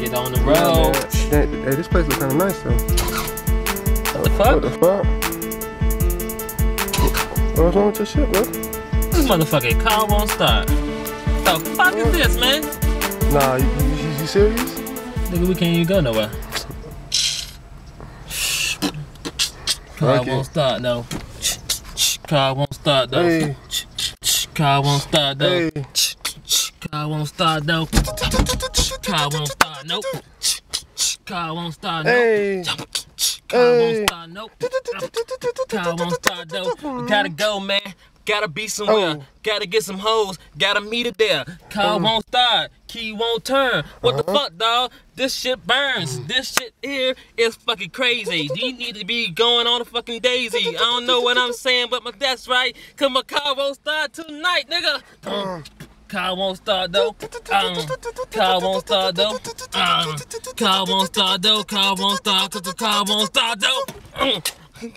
shit on the road. Hey, this place look kind of nice though. What the fuck? What the fuck? What's wrong with your shit, bro? This motherfucking car won't start. The fuck is this, man? Nah, you serious? Nigga, we can't even go nowhere. Car won't start though. Car won't start though. Hey. Car won't start though. Hey. Car won't start though. Car won't start, nope. Car won't start, nope. Hey. Car won't start, nope. Car won't start though. We gotta go, man. Gotta be somewhere. Gotta get some hoes. Gotta meet it there. Car won't start. Key won't turn. What the fuck, dog? This shit burns. This shit here is fucking crazy. You need to be going on a fucking daisy. I don't know what I'm saying, but that's right. Cause my car won't start tonight, nigga. Car won't start though. Car won't start though. Car won't start though. Car won't start cause the car won't start though.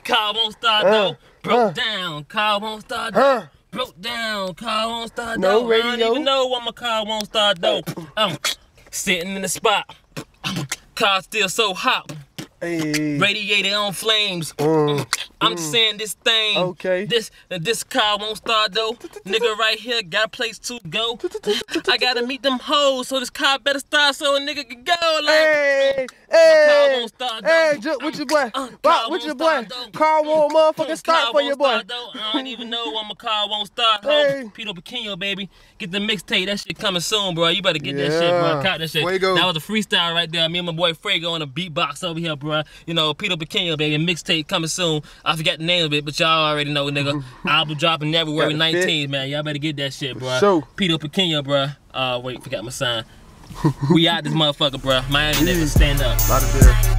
Car won't start though. Broke down. Car won't start though. Broke down. Car won't start though. No radio. I don't even know why my car won't start though. Sitting in the spot. Car still so hot. Hey. Radiated on flames. I'm just saying this thing. Okay. This car won't start though. Nigga right here got a place to go. I gotta meet them hoes, so this car better start so a nigga can go. Like, Hey, car won't start though. hey, with your boy. With your boy. Car won't motherfucking start for your boy. I don't even know why my car won't start. Hey. Pito Pequeno, baby. Get the mixtape. That shit coming soon, bro. You better get that shit, bro. Caught that shit. Fuego. That was a freestyle right there. Me and my boy Fredo on a beatbox over here, bro. You know, Pito Pequeno, baby. Mixtape coming soon. I forgot the name of it, but y'all already know, nigga. Album dropping February 19th, man. Y'all better get that shit, bro. So. Pito Pequeno, bro. Wait, forgot my sign. We out this motherfucker, bro. Miami niggas, stand up. Out of there.